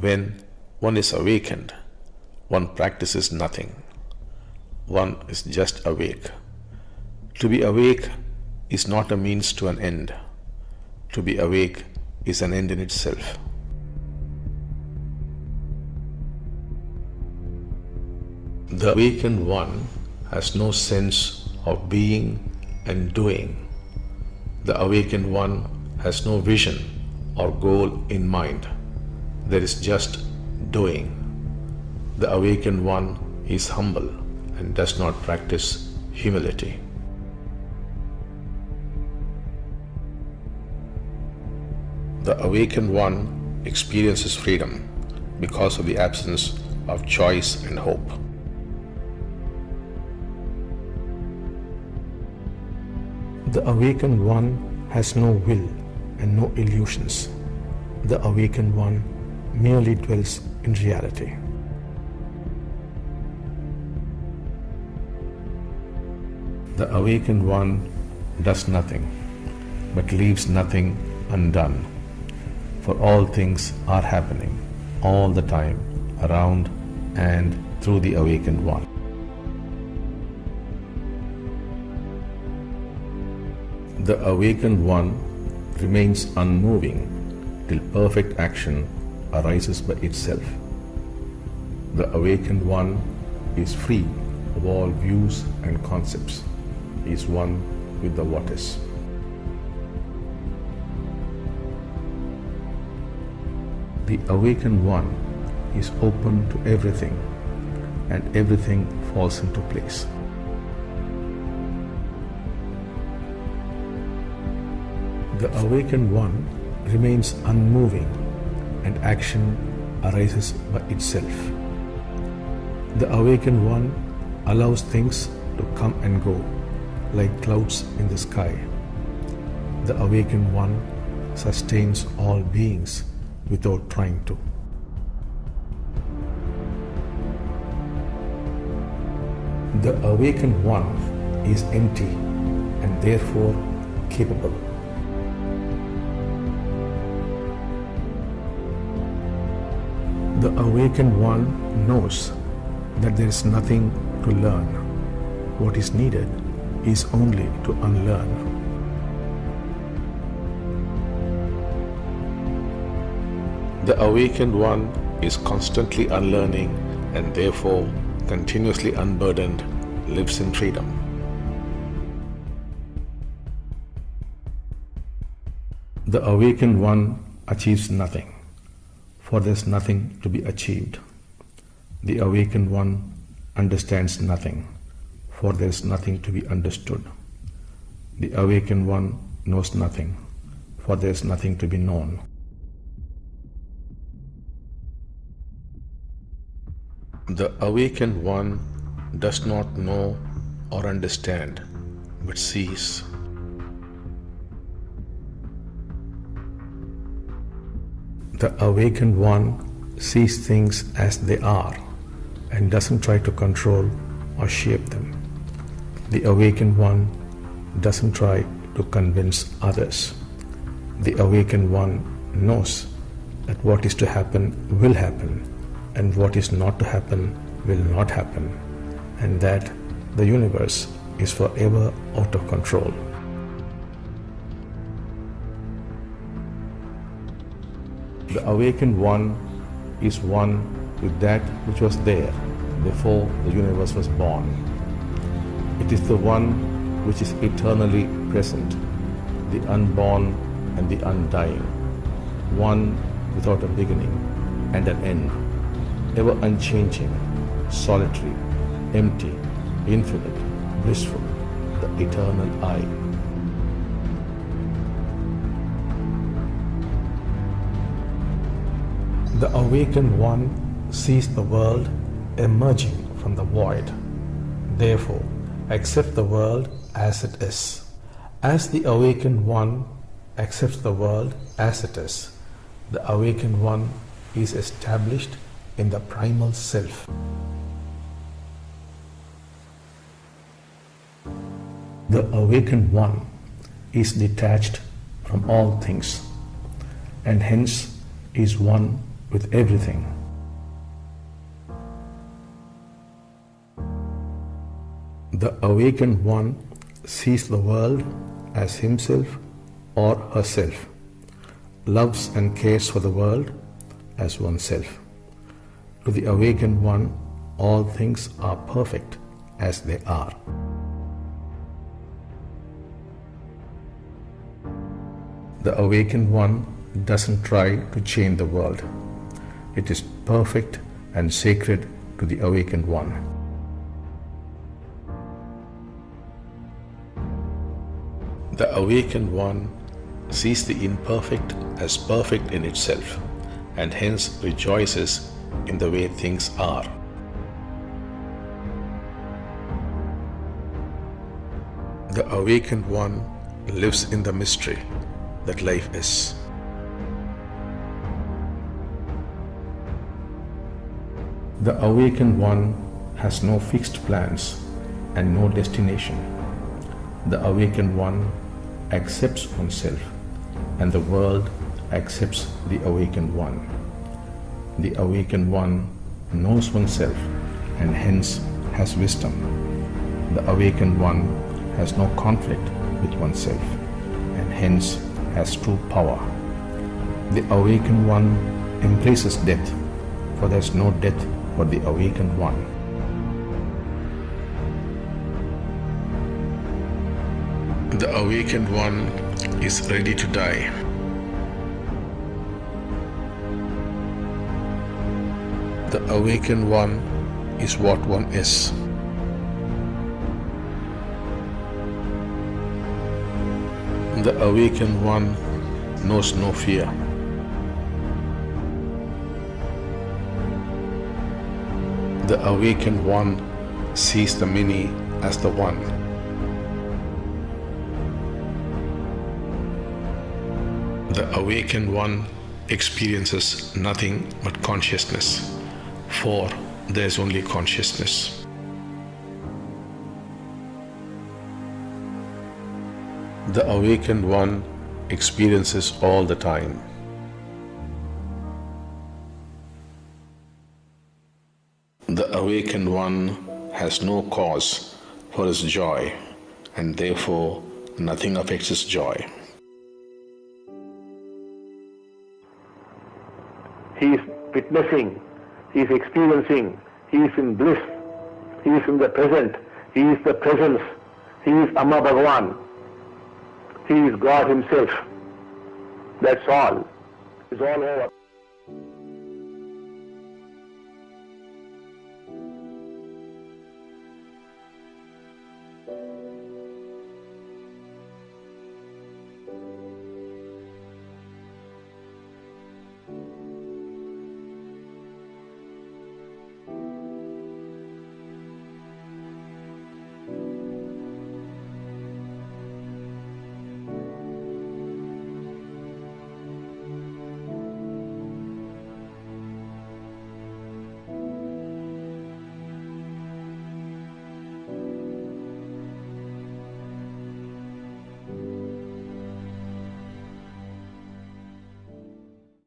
When one is awakened, one practices nothing. One is just awake. To be awake is not a means to an end. To be awake is an end in itself. The awakened one has no sense of being and doing. The awakened one has no vision or goal in mind. There is just doing. The awakened one is humble and does not practice humility. The awakened one experiences freedom because of the absence of choice and hope. The awakened one has no will and no illusions. The awakened one merely dwells in reality. The awakened one does nothing, but leaves nothing undone. For all things are happening all the time around and through the awakened one. The awakened one remains unmoving till perfect action arises by itself. The awakened one is free of all views and concepts. He is one with the what is. The awakened one is open to everything, and everything falls into place. The awakened one remains unmoving, and action arises by itself. The awakened one allows things to come and go, like clouds in the sky. The awakened one sustains all beings without trying to. The awakened one is empty and therefore capable. The awakened one knows that there is nothing to learn. What is needed is only to unlearn. The awakened one is constantly unlearning and therefore continuously unburdened, lives in freedom. The awakened one achieves nothing, for there is nothing to be achieved. The awakened one understands nothing, for there is nothing to be understood. The awakened one knows nothing, for there is nothing to be known. The awakened one does not know or understand, but sees. The awakened one sees things as they are and doesn't try to control or shape them. The awakened one doesn't try to convince others. The awakened one knows that what is to happen will happen, and what is not to happen will not happen, and that the universe is forever out of control. The awakened one is one with that which was there before the universe was born. It is the one which is eternally present, the unborn and the undying, one without a beginning and an end, ever unchanging, solitary, empty, infinite, blissful, the eternal I. The awakened one sees the world emerging from the void. Therefore, accept the world as it is. As the awakened one accepts the world as it is, the awakened one is established in the primal self. The awakened one is detached from all things, and hence is one with everything. The awakened one sees the world as himself or herself, loves and cares for the world as oneself. To the awakened one, all things are perfect as they are. The awakened one doesn't try to change the world. It is perfect and sacred to the awakened one. The awakened one sees the imperfect as perfect in itself and hence rejoices in the way things are. The awakened one lives in the mystery that life is. The awakened one has no fixed plans and no destination. The awakened one accepts oneself, and the world accepts the awakened one. The awakened one knows oneself and hence has wisdom. The awakened one has no conflict with oneself and hence has true power. The awakened one embraces death, for there is no death for the awakened one. The awakened one is ready to die. The awakened one is what one is. The awakened one knows no fear. The awakened one sees the many as the one. The awakened one experiences nothing but consciousness, for there is only consciousness. The awakened one experiences all the time. The awakened one has no cause for his joy, and therefore nothing affects his joy. He is witnessing, he is experiencing, he is in bliss, he is in the present, he is the presence, he is Amma Bhagavan, he is God himself. That's all. It's all over.